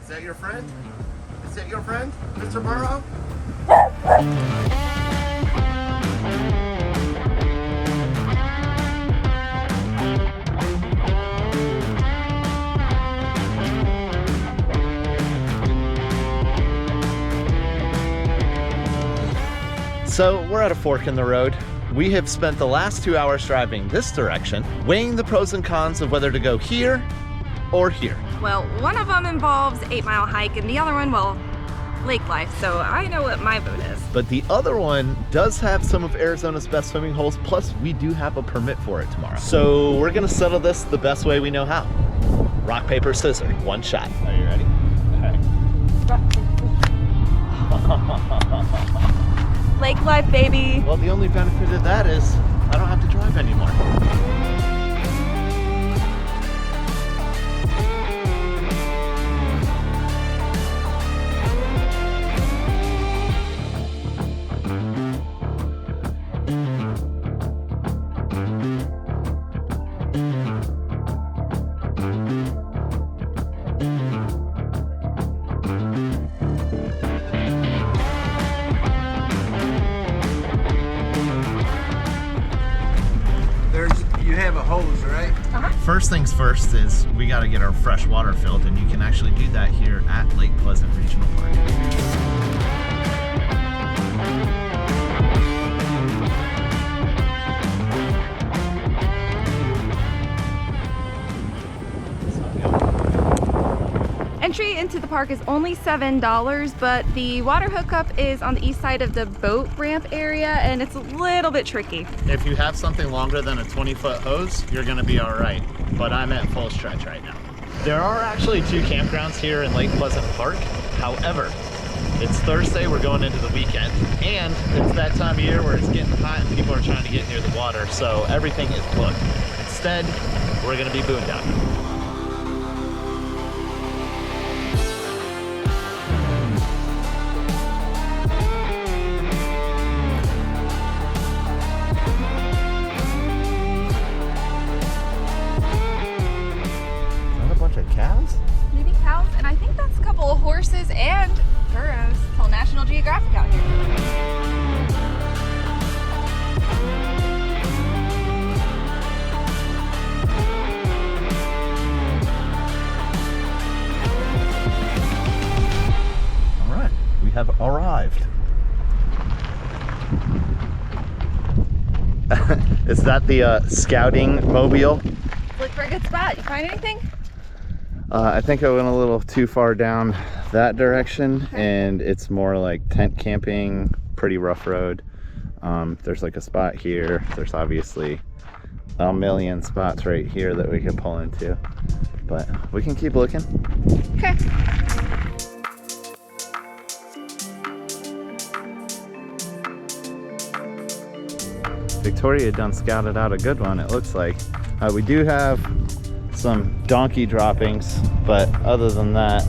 that your friend? Is that your friend, Mr. Burro? So we're at a fork in the road. We have spent the last 2 hours driving this direction, weighing the pros and cons of whether to go here or here. Well, one of them involves 8-mile hike and the other one, well, lake life, so I know what my vote is. But the other one does have some of Arizona's best swimming holes, plus we do have a permit for it tomorrow. So we're gonna settle this the best way we know how. Rock, paper, scissors, one shot. Are you ready? Lake life, baby. Well, the only benefit of that is I don't have to drive anymore. You have a hose, right? First things first is we got to get our fresh water filled, and you can actually do that here at Lake Pleasant Regional Park. Entry into the park is only $7, but the water hookup is on the east side of the boat ramp area, and it's a little bit tricky. If you have something longer than a 20-foot hose, you're gonna be all right, but I'm at full stretch right now. There are actually 2 campgrounds here in Lake Pleasant Park. However, it's Thursday, we're going into the weekend, and it's that time of year where it's getting hot and people are trying to get near the water, so everything is booked. Instead, we're gonna be boondocking. Cows? Maybe cows, and I think that's a couple of horses and burros. It's all National Geographic out here. All right, we have arrived. Is that the scouting mobile? Look for a good spot. You find anything? I think I went a little too far down that direction, and it's more like tent camping, pretty rough road. There's like a spot here. There's obviously a million spots right here that we could pull into, but we can keep looking. Okay. Victoria done scouted out a good one, it looks like. We do have some donkey droppings, but other than that,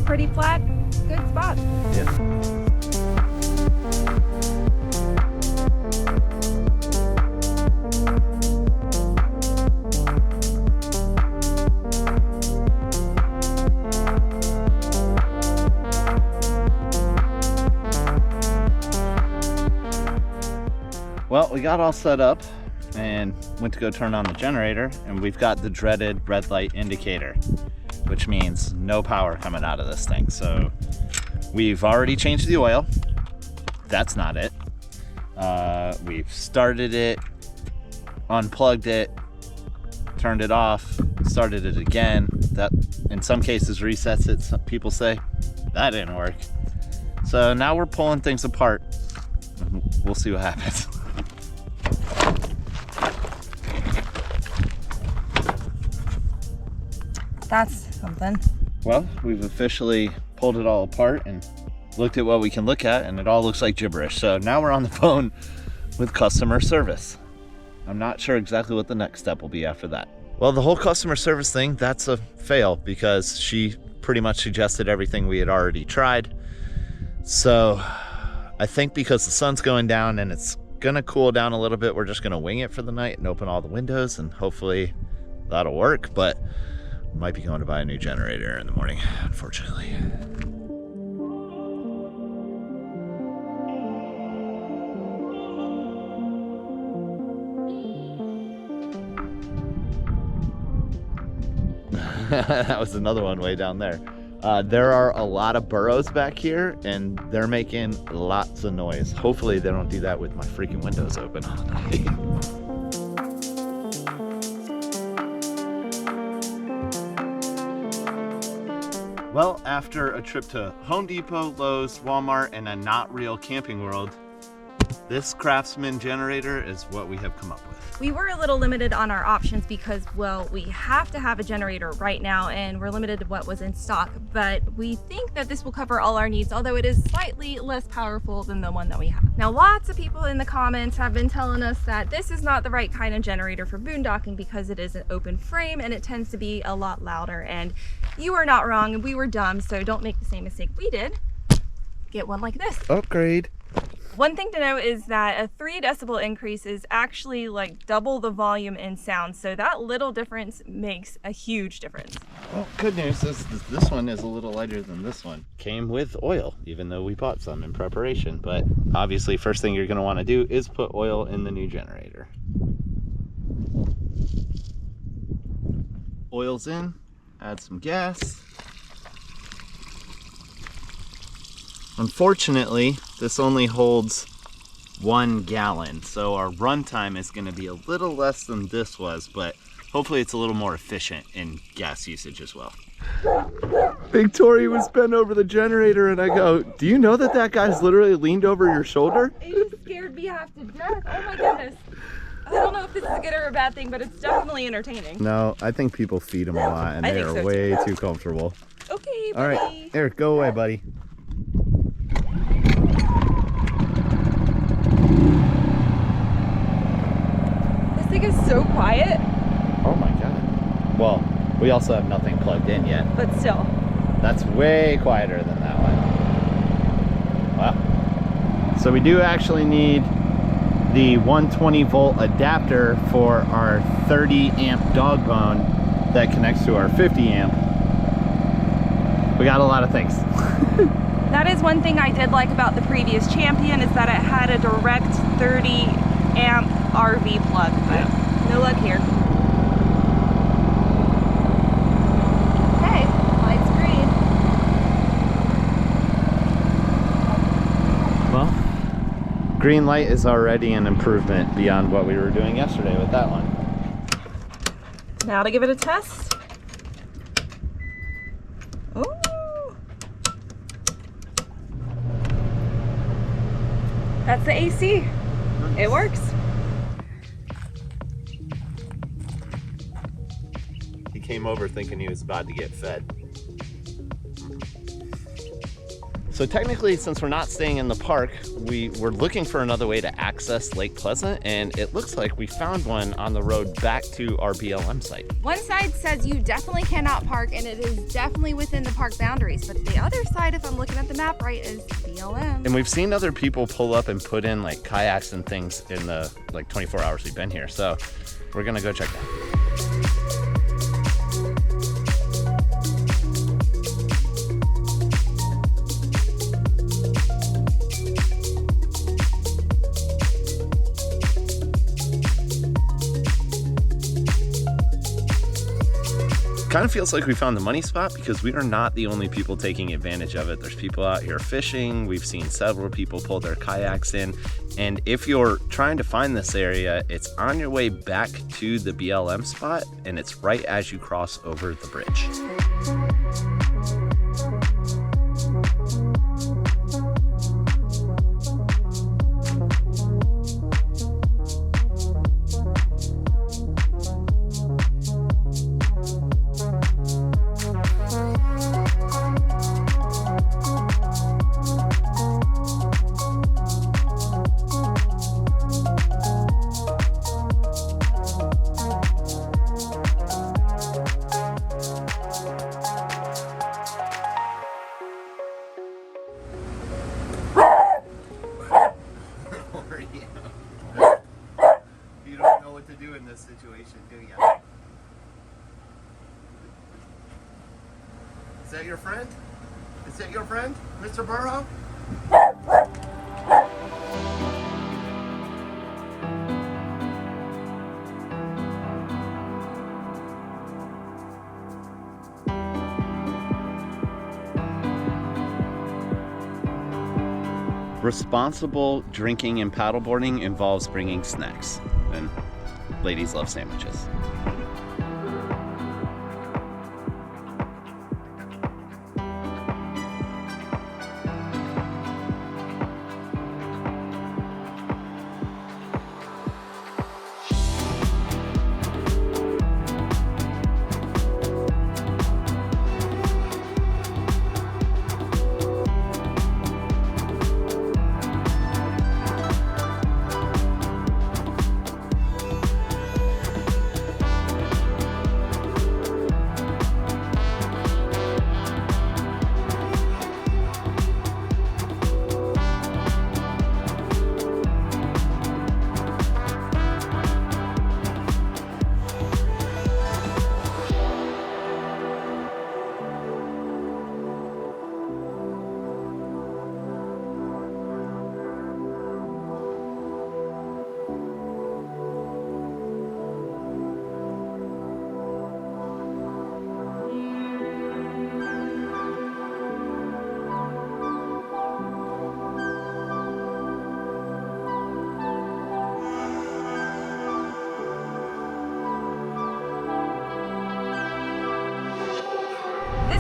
Pretty flat, good spot. yeah. Well, we got all set up and went to go turn on the generator, and we've got the dreaded red light indicator, which means no power coming out of this thing. So we've already changed the oil. That's not it. We've started it, unplugged it, turned it off, started it again. That in some cases resets it, some people say. That didn't work. So now we're pulling things apart. We'll see what happens. That's something. Well, we've officially pulled it all apart and looked at what we can look at, and it all looks like gibberish. So now we're on the phone with customer service. I'm not sure exactly what the next step will be after that. Well, the whole customer service thing, that's a fail because she pretty much suggested everything we had already tried. So I think because the sun's going down and it's gonna cool down a little bit, we're just gonna wing it for the night and open all the windows, and hopefully that'll work. But Might be going to buy a new generator in the morning, unfortunately. That was another one way down there. There are a lot of burros back here, and they're making lots of noise. Hopefully they don't do that with my freaking windows open all night. Well, after a trip to Home Depot, Lowe's, Walmart, and a not real Camping World, this Craftsman generator is what we have come up with. We were a little limited on our options because, well, we have to have a generator right now and we're limited to what was in stock, but we think that this will cover all our needs, although it is slightly less powerful than the one that we have. Now, lots of people in the comments have been telling us that this is not the right kind of generator for boondocking because it is an open frame and it tends to be a lot louder, and you are not wrong and we were dumb, so don't make the same mistake we did. Get one like this. Upgrade. One thing to note is that a 3 decibel increase is actually like double the volume in sound, so that little difference makes a huge difference. Well, good news is this one is a little lighter than this one. Came with oil, even though we bought some in preparation, but obviously first thing you're going to want to do is put oil in the new generator. Oil's in, add some gas. Unfortunately, this only holds 1 gallon, so our runtime is going to be a little less than this was, but hopefully it's a little more efficient in gas usage as well. Big Tori was bent over the generator and I go, do you know that that guy's literally leaned over your shoulder? It scared me half to death. Oh my goodness. I don't know if this is a good or a bad thing, but it's definitely entertaining. No, I think people feed him a lot and they are so way too comfortable. Okay, buddy. All right, Eric, go away, buddy. This thing is so quiet. Oh my god. Well, we also have nothing plugged in yet. But still. That's way quieter than that one. Wow. So we do actually need the 120 volt adapter for our 30 amp dog bone that connects to our 50 amp. We got a lot of things. That is one thing I did like about the previous Champion, is that it had a direct 30 amp RV plug, but no luck here. Okay, light's green. Well, green light is already an improvement beyond what we were doing yesterday with that one. Now to give it a test. Ooh. That's the AC. It works. He came over thinking he was about to get fed. So technically, since we're not staying in the park, we were looking for another way to access Lake Pleasant, and it looks like we found one on the road back to our BLM site. One side says you definitely cannot park, and it is definitely within the park boundaries, but the other side, if I'm looking at the map right, is BLM. And we've seen other people pull up and put in like kayaks and things in the like 24 hours we've been here. So we're gonna go check that. Kind of feels like we found the money spot because we are not the only people taking advantage of it. There's people out here fishing. We've seen several people pull their kayaks in. And if you're trying to find this area, it's on your way back to the BLM spot, and it's right as you cross over the bridge. You don't know what to do in this situation, do you? that your friend? Is that your friend, Mr. Burro? Responsible drinking and paddleboarding involves bringing snacks, and ladies love sandwiches.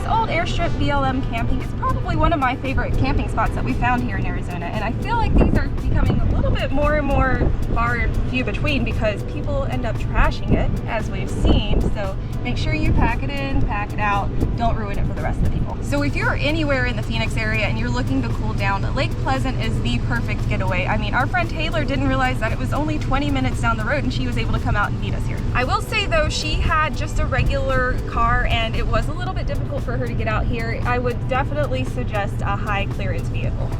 Old airstrip BLM camping is probably one of my favorite camping spots that we found here in Arizona, and I feel like these are becoming a little bit more and more far and few between because people end up trashing it, as we've seen. So make sure you pack it in, pack it out, don't ruin it for the rest of the people. So if you're anywhere in the Phoenix area and you're looking to cool down, Lake Pleasant is the perfect getaway. I mean, our friend Taylor didn't realize that it was only 20 minutes down the road and she was able to come out and meet us here. I will say though, she had just a regular car and it was a little bit difficult for her to get out here. I would definitely suggest a high clearance vehicle.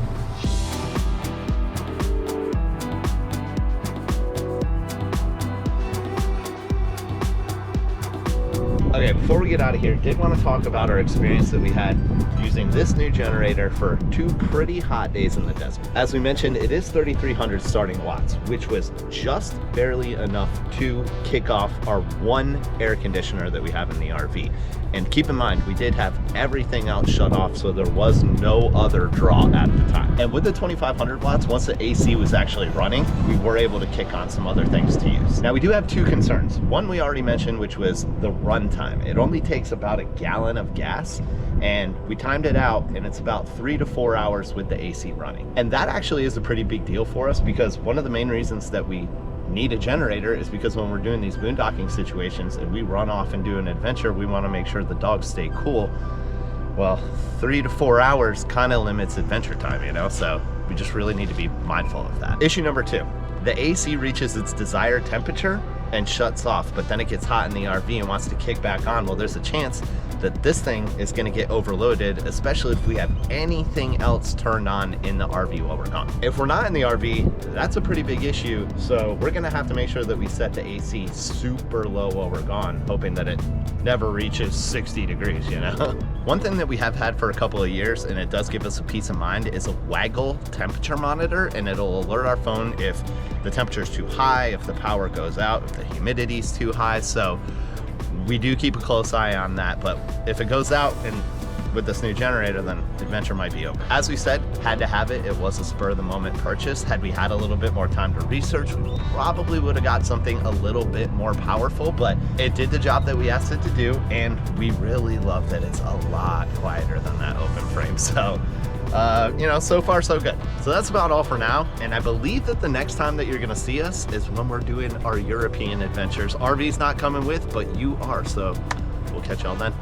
Okay, before we get out of here, did want to talk about our experience that we had using this new generator for 2 pretty hot days in the desert. As we mentioned, it is 3,300 starting watts, which was just barely enough to kick off our 1 air conditioner that we have in the RV. And keep in mind, we did have everything else shut off, so there was no other draw at the time. And with the 2,500 watts, once the AC was actually running, we were able to kick on some other things to use. Now, we do have 2 concerns. One we already mentioned, which was the run time. It only takes about a gallon of gas, and we timed it out, and it's about 3 to 4 hours with the AC running. And that actually is a pretty big deal for us, because one of the main reasons that we need a generator is because when we're doing these boondocking situations and we run off and do an adventure, we want to make sure the dogs stay cool. Well, 3 to 4 hours kind of limits adventure time, you know, so we just really need to be mindful of that. Issue number 2, the AC reaches its desired temperature and shuts off, but then it gets hot in the RV and wants to kick back on. Well, there's a chance that this thing is going to get overloaded, especially if we have anything else turned on in the RV while we're gone. If we're not in the RV, that's a pretty big issue, so we're going to have to make sure that we set the AC super low while we're gone, hoping that it never reaches 60 degrees, you know? One thing that we have had for a couple of years, and it does give us a peace of mind, is a waggle temperature monitor, and it'll alert our phone if the temperature is too high, if the power goes out, if the humidity is too high. So we do keep a close eye on that, but if it goes out and with this new generator, then adventure might be over. As we said, had to have it. It was a spur of the moment purchase. Had we had a little bit more time to research, we probably would have got something a little bit more powerful, but it did the job that we asked it to do, and we really love that it's a lot quieter than that open frame. So you know, so far so good. So that's about all for now, and I believe that the next time that you're gonna see us is when we're doing our European adventures. RV's not coming with, but you are, so we'll catch y'all then.